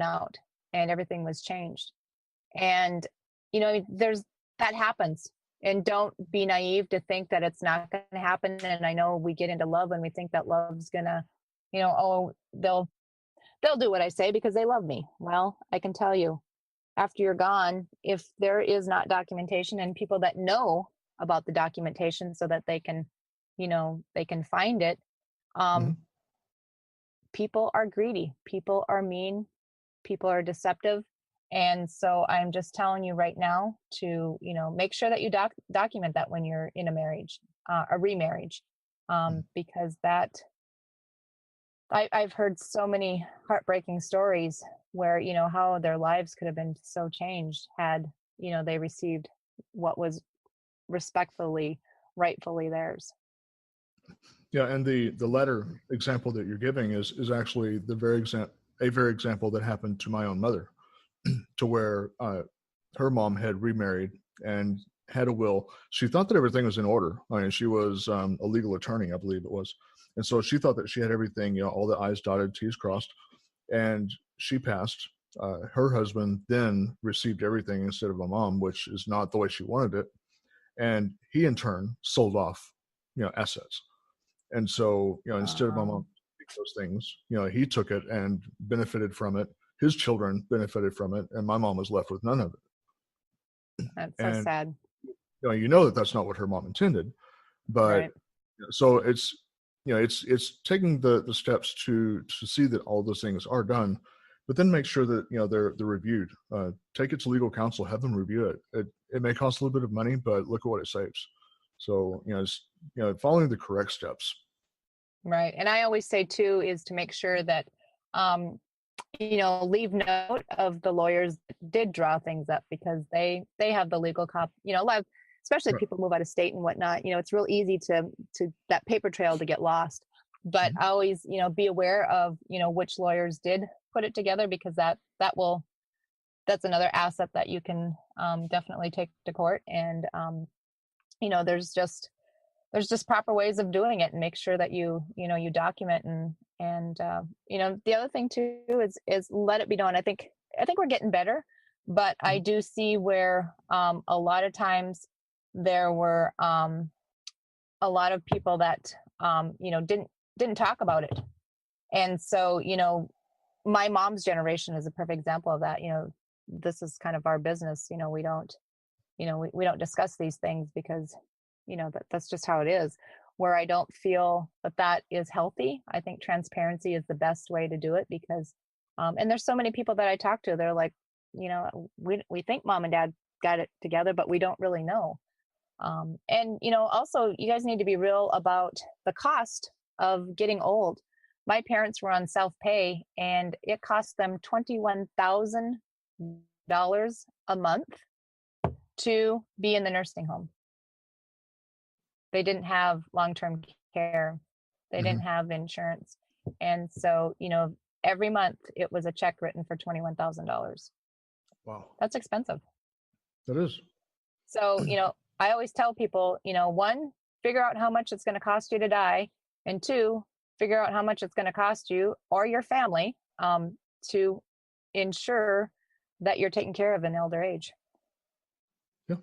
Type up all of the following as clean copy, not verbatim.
out and everything was changed. And, that happens. And don't be naive to think that it's not going to happen. And I know we get into love and we think that love's going to, oh, they'll do what I say because they love me. Well, I can tell you, after you're gone, if there is not documentation and people that know about the documentation so that they can, they can find it, Mm-hmm. people are greedy, people are mean, people are deceptive. And so I'm just telling you right now to, make sure that you document that when you're in a marriage, a remarriage, because I've heard so many heartbreaking stories where, how their lives could have been so changed had, they received what was respectfully, rightfully theirs. Yeah, and the latter example that you're giving is actually a very example that happened to my own mother, to where her mom had remarried and had a will. She thought that everything was in order. I mean, she was a legal attorney, I believe it was, and so she thought that she had everything, all the I's dotted, T's crossed, and she passed. Her husband then received everything instead of my mom, which is not the way she wanted it, and he in turn sold off, assets. And so, instead of my mom taking those things, he took it and benefited from it. His children benefited from it, and my mom was left with none of it. That's so And sad. that that's not what her mom intended, but Right. so it's taking the steps to see that all those things are done, but then make sure that they're reviewed. Take it to legal counsel, have them review it. It may cost a little bit of money, but look at what it saves. So it's following the correct steps. Right. And I always say too is to make sure that leave note of the lawyers that did draw things up, because they have the legal cop, a lot of, especially if Right. people move out of state and whatnot, it's real easy to that paper trail to get lost. But Mhm. always, be aware of, which lawyers did put it together, because that's another asset that you can definitely take to court. And, there's just proper ways of doing it, and make sure that you document. And the other thing too is let it be known. I think we're getting better, but I do see where a lot of times there were a lot of people that didn't talk about it. And so my mom's generation is a perfect example of that. This is kind of our business. We don't we don't discuss these things because that's just how it is. Where I don't feel that is healthy. I think transparency is the best way to do it, because and there's so many people that I talk to, they're like, we think mom and dad got it together, but we don't really know. And also, you guys need to be real about the cost of getting old. My parents were on self-pay, and it cost them $21,000 a month to be in the nursing home. They didn't have long-term care. They didn't have insurance. And so, every month it was a check written for $21,000. Wow. That's expensive. That is. So, I always tell people, one, figure out how much it's going to cost you to die. And two, figure out how much it's going to cost you or your family to ensure that you're taken care of in elder age. Yeah.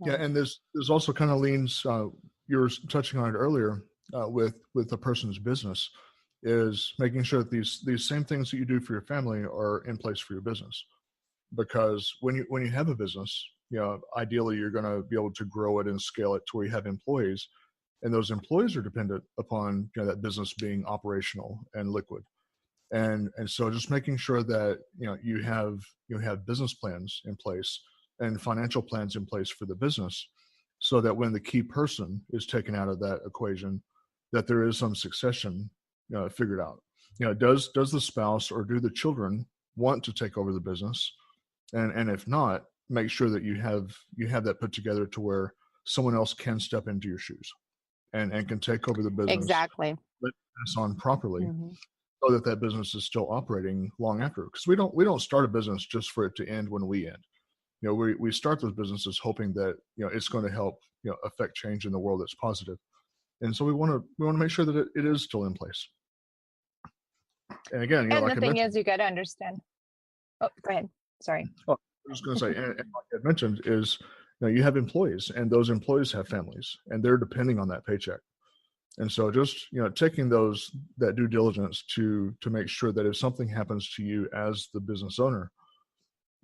Yeah. And there's also kind of leans, you were touching on it earlier with a person's business, is making sure that these same things that you do for your family are in place for your business. Because when you have a business, ideally you're going to be able to grow it and scale it to where you have employees, and those employees are dependent upon that business being operational and liquid. And so just making sure that you have business plans in place and financial plans in place for the business, so that when the key person is taken out of that equation, that there is some succession figured out. Does the spouse or do the children want to take over the business? And if not, make sure that you have that put together to where someone else can step into your shoes and can take over the business. Exactly. Let this on properly, Mm-hmm. so that business is still operating long after. Because we don't start a business just for it to end when we end. We start those businesses hoping that it's going to help affect change in the world that's positive. And so we want to make sure that it is still in place. And again, And like the I thing mentioned, is, you got to understand. Oh, go ahead. Sorry. oh, I was going to say, and like I mentioned, is you have employees, and those employees have families, and they're depending on that paycheck. And so, just taking that due diligence to make sure that if something happens to you as the business owner,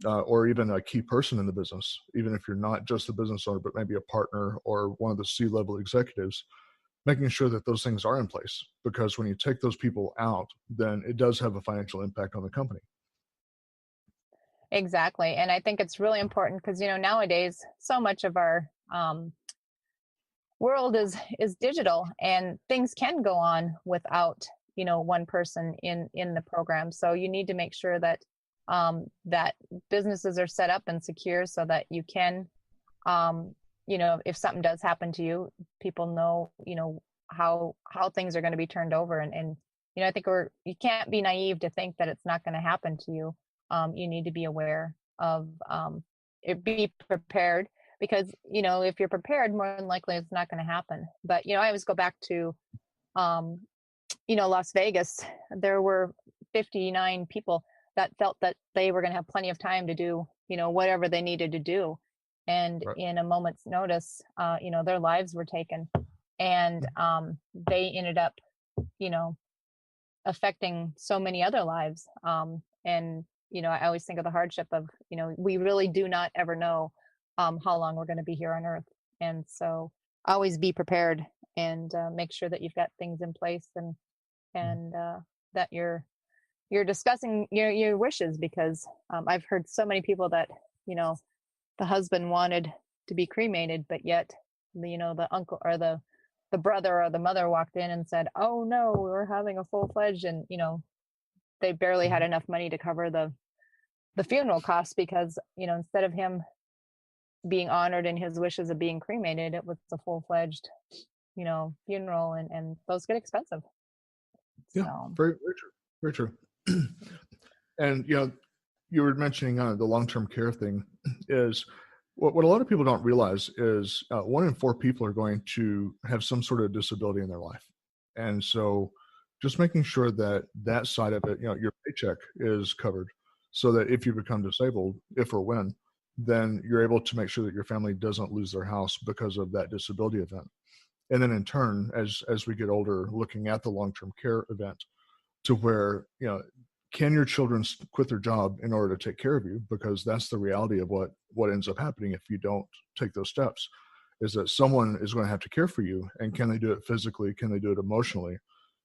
or even a key person in the business, even if you're not just the business owner, but maybe a partner or one of the C-level executives, making sure that those things are in place. Because when you take those people out, then it does have a financial impact on the company. Exactly. And I think it's really important because, nowadays, so much of our world is digital, and things can go on without, one person in the program. So you need to make sure that that businesses are set up and secure so that you can, if something does happen to you, people know, how things are going to be turned over. And I think you can't be naive to think that it's not going to happen to you. You need to be aware of it, be prepared, because if you're prepared, more than likely it's not going to happen. But I always go back to Las Vegas. There were 59 people that felt that they were going to have plenty of time to do whatever they needed to do, and Right. in a moment's notice, their lives were taken, and they ended up affecting so many other lives. And I always think of the hardship of we really do not ever know how long we're going to be here on earth. And so always be prepared, and make sure that you've got things in place, and that you're discussing your wishes, because I've heard so many people that the husband wanted to be cremated, but yet the uncle or the brother or the mother walked in and said, "Oh no, we're having a full-fledged," and they barely had enough money to cover the funeral costs, because instead of him being honored in his wishes of being cremated, it was a full-fledged funeral, and those get expensive. Yeah, So very, very true, very true. And you were mentioning the long-term care thing. Is what a lot of people don't realize is 1 in 4 people are going to have some sort of disability in their life. And so just making sure that that side of it, your paycheck is covered, so that if you become disabled, if or when, then you're able to make sure that your family doesn't lose their house because of that disability event. And then in turn, as we get older, looking at the long-term care event, to where can your children quit their job in order to take care of you? Because that's the reality of what ends up happening if you don't take those steps, is that someone is going to have to care for you. And can they do it physically? Can they do it emotionally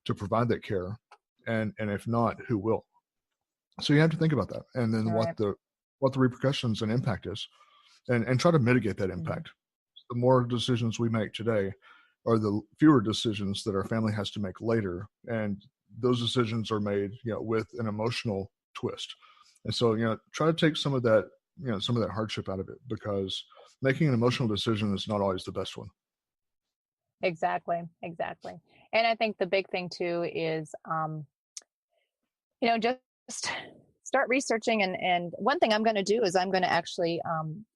to provide that care? And if not, who will? So you have to think about that, and then right. what the repercussions and impact is, and try to mitigate that impact. The more decisions we make today, are the fewer decisions that our family has to make later, and those decisions are made with an emotional twist. And so try to take some of that hardship out of it, because making an emotional decision is not always the best one. Exactly. And I think the big thing too is just start researching. And one thing I'm going to do is I'm going to actually,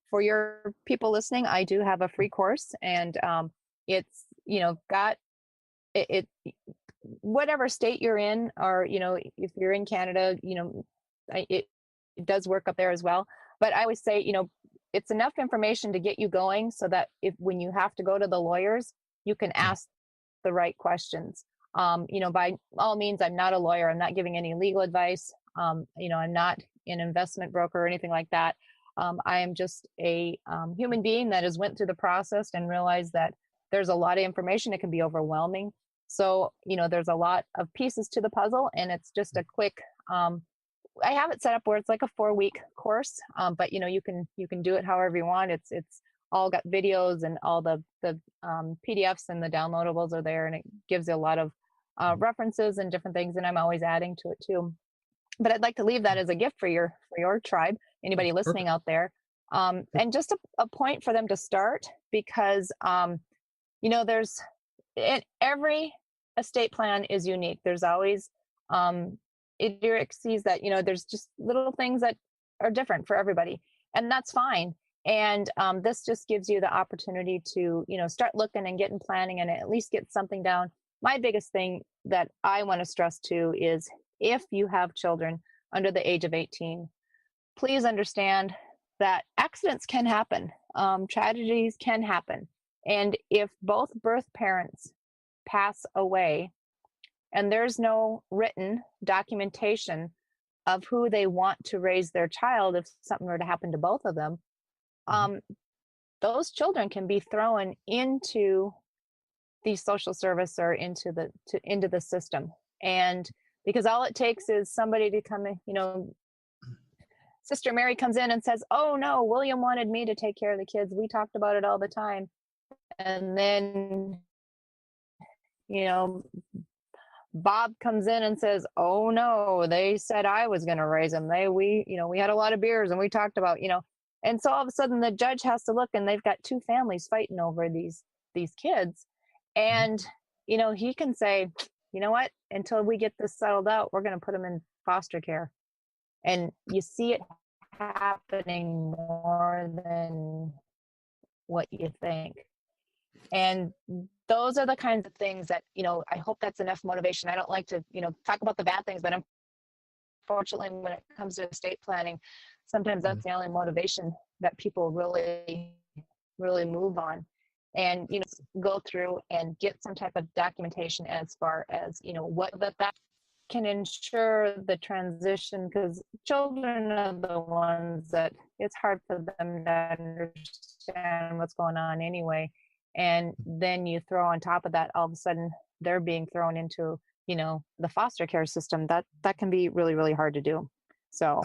for your people listening, I do have a free course, and it's got it whatever state you're in, or if you're in Canada, it does work up there as well. But I always say, it's enough information to get you going, so that when you have to go to the lawyers, you can ask the right questions. By all means, I'm not a lawyer. I'm not giving any legal advice. I'm not an investment broker or anything like that. I am just a human being that has went through the process and realized that there's a lot of information. It can be overwhelming. So, there's a lot of pieces to the puzzle, and it's just a quick, I have it set up where it's like a 4-week course. But you can do it however you want. It's all got videos, and all the PDFs and the downloadables are there, and it gives you a lot of references and different things. And I'm always adding to it too. But I'd like to leave that as a gift for your tribe, anybody listening out there. And just a point for them to start, because there's every estate plan is unique. There's always idiosyncrasies that there's just little things that are different for everybody, and that's fine. And this just gives you the opportunity to start looking and getting planning, and at least get something down. My biggest thing that I want to stress too is if you have children under the age of 18, please understand that accidents can happen, tragedies can happen. And if both birth parents pass away and there's no written documentation of who they want to raise their child, if something were to happen to both of them, Mhm. those children can be thrown into the social service or into the system. And because all it takes is somebody to come in, Sister Mary comes in and says, "Oh no, William wanted me to take care of the kids. We talked about it all the time." And then, you know, Bob comes in and says, "Oh no, they said I was going to raise them. We had a lot of beers and we talked about." And so all of a sudden the judge has to look, and they've got two families fighting over these kids. Mhm. And, he can say, "You know what? Until we get this settled out, we're going to put them in foster care." And you see it happening more than what you think. And those are the kinds of things that, I hope that's enough motivation. I don't like to, talk about the bad things, but unfortunately, when it comes to estate planning, sometimes Mhm. that's the only motivation that people really, really move on. And, go through and get some type of documentation as far as, what that can ensure the transition, because children are the ones that it's hard for them to understand what's going on anyway. And then you throw on top of that, all of a sudden they're being thrown into, the foster care system. That can be really, really hard to do. So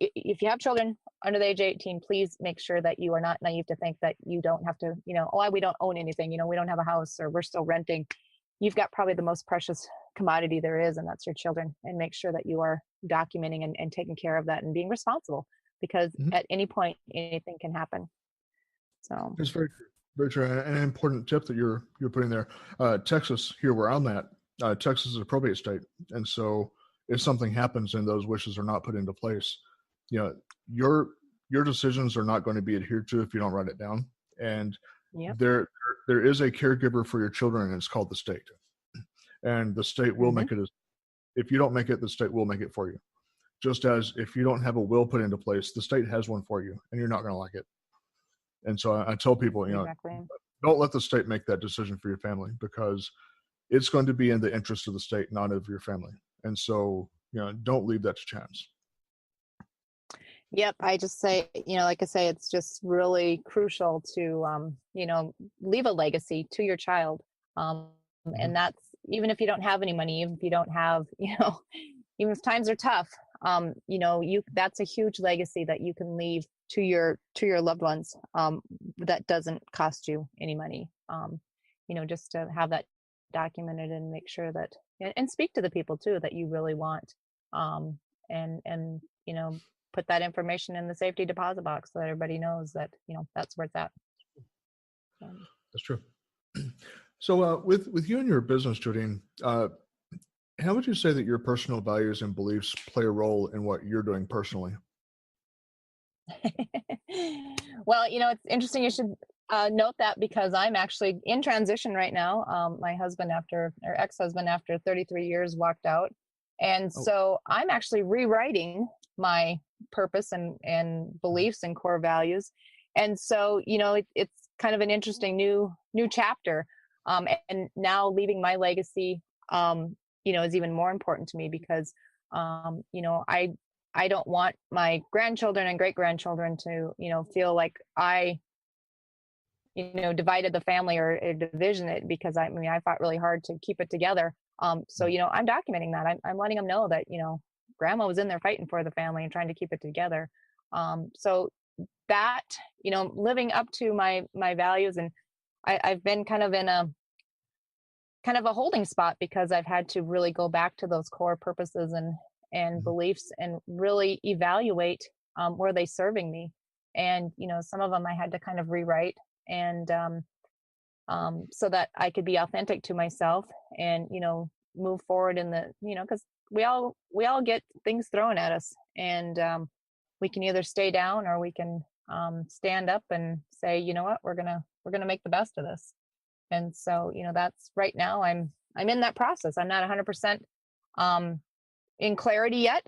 if you have children under the age of 18, please make sure that you are not naive to think that you don't have to, we don't own anything, we don't have a house, or we're still renting. You've got probably the most precious commodity there is, and that's your children. And make sure that you are documenting and taking care of that and being responsible, because Mhm. at any point anything can happen. So It's very true, and an important tip that you're putting there. Texas, here where I'm at, Texas is a probate state, and so if something happens and those wishes are not put into place, you know, your your decisions are not going to be adhered to if you don't write it down. And yep. there is a caregiver for your children, and it's called the state, and the state will Hmm. make it. If you don't make it, the state will make it for you. Just as if you don't have a will put into place, the state has one for you, and you're not going to like it. And so I tell people, Exactly. don't let the state make that decision for your family, because it's going to be in the interest of the state, not of your family. And so, don't leave that to chance. Yep. I just say, like I say, it's just really crucial to, leave a legacy to your child. Um, Mhm. and that's even if you don't have any money, even if you don't have, even if times are tough, that's a huge legacy that you can leave to your loved ones. That doesn't cost you any money. Just to have that documented and make sure that, and speak to the people too that you really want. And put that information in the safety deposit box so that everybody knows that that's where it's at. Um, That's true. So, with you and your business, Jodeen, how would you say that your personal values and beliefs play a role in what you're doing personally? well, it's interesting you should note that, because I'm actually in transition right now. My husband, or ex-husband, after 33 years, walked out, and Oh, so I'm actually rewriting my purpose and mhm. beliefs and core values. And so it's kind of an interesting new chapter. And now leaving my legacy, is even more important to me, because I don't want my grandchildren and great grandchildren to, feel like I, divided the family or division it, because I fought really hard to keep it together. So, Right. I'm documenting that. I'm letting them know that, grandma was in there fighting for the family and trying to keep it together. So that, living up to my values, and I've been kind of a holding spot, because I've had to really go back to those core purposes and Mhm. beliefs, and really evaluate where they serving me. And some of them I had to kind of rewrite, and so that I could be authentic to myself, and move forward in the, because we all get things thrown at us, and we can either stay down, or we can stand up and say, you know what, we're gonna make the best of this. And so that's right now I'm in that process. I'm not 100% in clarity yet.